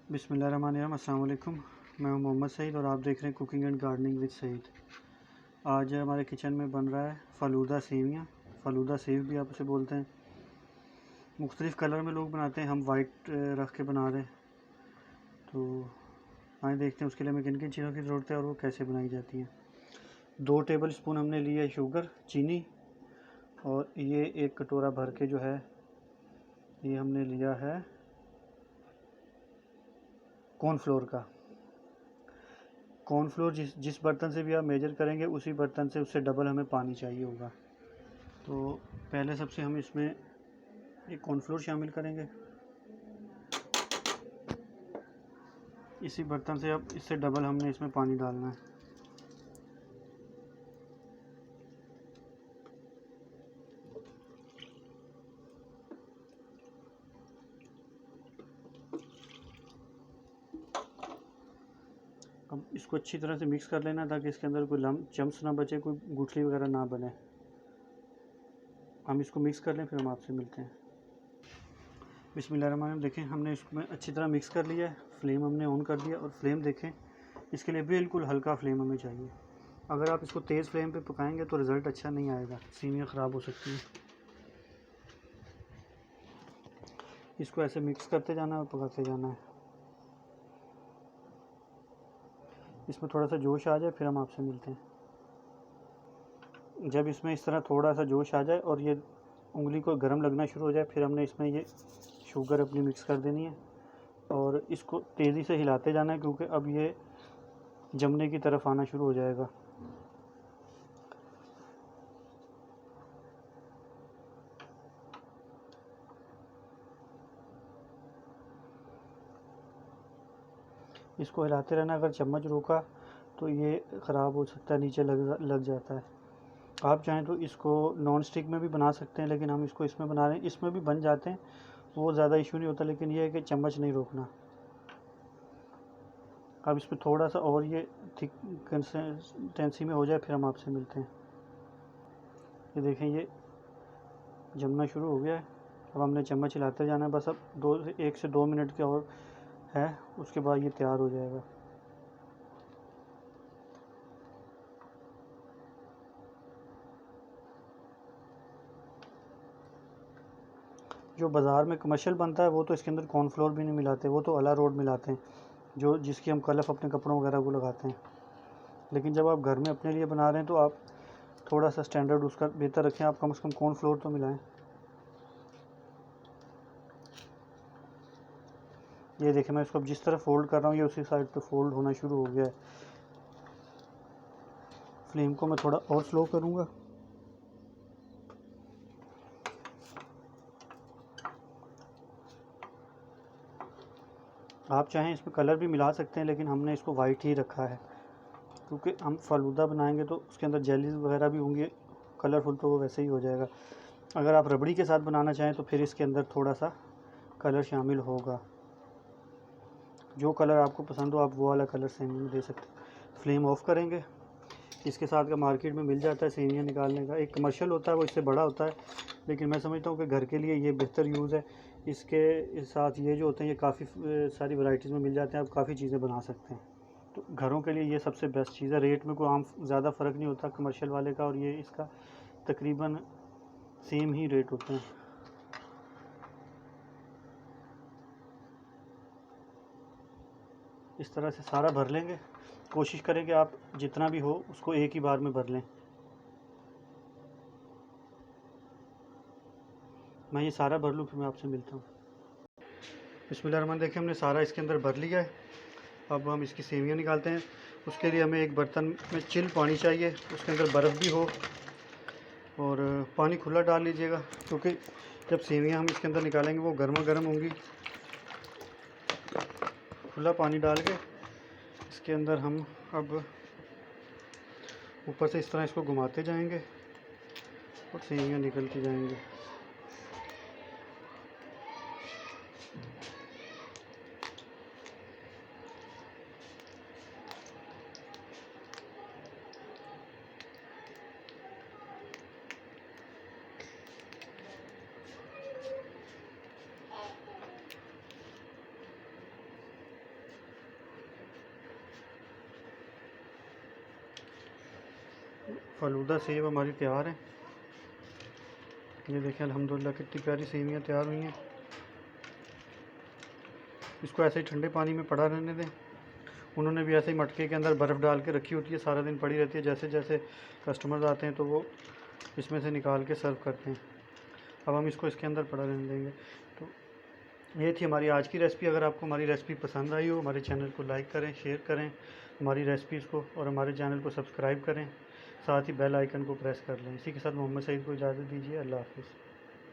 बिस्मिल्लाहिर्रहमानिर्रहीम। अस्सलाम वालेकुम। मैं हूं मोहम्मद सईद और आप देख रहे हैं cooking and gardening with Saeed. आज हमारे किचन में बन रहा है फ़ालूदा सेवियाँ। फ़ालूदा सेव भी आप उसे बोलते हैं। मुख्तलिफ़ कलर में लोग बनाते हैं, हम वाइट रख के बना रहे हैं। तो आइए देखते हैं उसके लिए हमें किन किन चीज़ों की ज़रूरत है और वो कैसे बनाई जाती हैं। 2 टेबल स्पून हमने लिया है शुगर, चीनी, और ये 1 कटोरा भर के जो है ये हमने लिया है कॉर्नफ्लोर का। कॉर्नफ्लोर जिस बर्तन से भी आप मेजर करेंगे उसी बर्तन से उससे डबल हमें पानी चाहिए होगा। तो पहले सबसे हम इसमें एक कॉर्नफ्लोर शामिल करेंगे। इसी बर्तन से अब इससे डबल हमने इसमें पानी डालना है। अब इसको अच्छी तरह से मिक्स कर लेना ताकि इसके अंदर कोई लम्ब चम्स ना बचे, कोई गुठली वगैरह ना बने। हम इसको मिक्स कर लें, फिर हम आपसे मिलते हैं। बिस्मिल्लाहिर्रहमानिर्रहीम। देखें, हमने इसमें अच्छी तरह मिक्स कर लिया है। फ्लेम हमने ऑन कर दिया और फ्लेम देखें, इसके लिए बिल्कुल हल्का फ्लेम हमें चाहिए। अगर आप इसको तेज़ फ्लेम पे पकाएंगे तो रिज़ल्ट अच्छा नहीं आएगा, सेवियाँ ख़राब हो सकती हैं। इसको ऐसे मिक्स करते जाना है और पकाते जाना है। इसमें थोड़ा सा जोश आ जाए फिर हम आपसे मिलते हैं। जब इसमें इस तरह थोड़ा सा जोश आ जाए और ये उंगली को गर्म लगना शुरू हो जाए, फिर हमने इसमें ये शुगर अपनी मिक्स कर देनी है और इसको तेज़ी से हिलाते जाना है, क्योंकि अब ये जमने की तरफ आना शुरू हो जाएगा। इसको हिलाते रहना। अगर चम्मच रोका तो ये ख़राब हो सकता है, नीचे लग जाता है। आप चाहें तो इसको नॉन स्टिक में भी बना सकते हैं, लेकिन हम इसको इसमें बना रहे हैं। इसमें भी बन जाते हैं, वो ज़्यादा इशू नहीं होता, लेकिन ये है कि चम्मच नहीं रोकना। अब इसमें थोड़ा सा और ये थिक कंसिस्टेंसी में हो जाए फिर हम आपसे मिलते हैं। ये देखें, ये जमना शुरू हो गया है। अब हमने चम्मच हिलाते जाना है। बस अब 1 से 2 मिनट के और है, उसके बाद ये तैयार हो जाएगा। जो बाज़ार में कमर्शियल बनता है वो तो इसके अंदर कॉर्नफ्लोर भी नहीं मिलाते, वो तो अरारोट मिलाते हैं, जो जिसकी हम कलफ अपने कपड़ों वगैरह को लगाते हैं। लेकिन जब आप घर में अपने लिए बना रहे हैं तो आप थोड़ा सा स्टैंडर्ड उसका बेहतर रखें। आप कम से कम कॉर्नफ्लोर तो मिलाएं। ये देखें, मैं इसको अब जिस तरह फ़ोल्ड कर रहा हूँ ये उसी साइड पे फ़ोल्ड होना शुरू हो गया है। फ्लेम को मैं थोड़ा और स्लो करूँगा। आप चाहें इसमें कलर भी मिला सकते हैं, लेकिन हमने इसको वाइट ही रखा है, क्योंकि हम फ़ालूदा बनाएंगे तो उसके अंदर जेलीज वगैरह भी होंगे। कलरफुल तो वो वैसे ही हो जाएगा। अगर आप रबड़ी के साथ बनाना चाहें तो फिर इसके अंदर थोड़ा सा कलर शामिल होगा। जो कलर आपको पसंद हो आप वो वाला कलर सेवियाँ में दे सकते हैं। फ्लेम ऑफ़ करेंगे। इसके साथ का मार्केट में मिल जाता है सेवियाँ निकालने का, एक कमर्शियल होता है, वो इससे बड़ा होता है, लेकिन मैं समझता हूँ कि घर के लिए ये बेहतर यूज़ है। इसके साथ ये जो होते हैं ये काफ़ी सारी वैरायटीज़ में मिल जाते हैं, आप काफ़ी चीज़ें बना सकते हैं। तो घरों के लिए ये सबसे बेस्ट चीज़ है। रेट में कोई आम ज़्यादा फ़र्क नहीं होता कमर्शियल वाले का और ये इसका, तकरीबन सेम ही रेट होते हैं। इस तरह से सारा भर लेंगे। कोशिश करें कि आप जितना भी हो उसको एक ही बार में भर लें। मैं ये सारा भर लूँ फिर मैं आपसे मिलता हूँ। बिस्मिल्लाहिर्रहमानिर्रहीम। देखिए, हमने सारा इसके अंदर भर लिया है। अब हम इसकी सेवियाँ निकालते हैं। उसके लिए हमें एक बर्तन में चिल पानी चाहिए, उसके अंदर बर्फ़ भी हो, और पानी खुला डाल लीजिएगा, क्योंकि जब सेवियाँ हम इसके अंदर निकालेंगे वो गर्मा गर्म होंगी। खुला पानी डाल के इसके अंदर हम अब ऊपर से इस तरह इसको घुमाते जाएंगे और सेवियाँ निकलती जाएंगी। फ़ालूदा सेव हमारी तैयार है। ये देखें अल्हम्दुलिल्लाह कितनी प्यारी सेवियाँ तैयार हुई हैं। इसको ऐसे ही ठंडे पानी में पड़ा रहने दें। उन्होंने भी ऐसे ही मटके के अंदर बर्फ़ डाल के रखी होती है, सारा दिन पड़ी रहती है। जैसे जैसे कस्टमर्स आते हैं तो वो इसमें से निकाल के सर्व करते हैं। अब हम इसको इसके अंदर पड़ा रहने देंगे। तो ये थी हमारी आज की रेसिपी। अगर आपको हमारी रेसिपी पसंद आई हो, हमारे चैनल को लाइक करें, शेयर करें हमारी रेसिपीज़ को, और हमारे चैनल को सब्सक्राइब करें, साथ ही बेल आइकन को प्रेस कर लें। इसी के साथ मोहम्मद सईद को इजाज़त दीजिए। अल्लाह हाफ़िज़।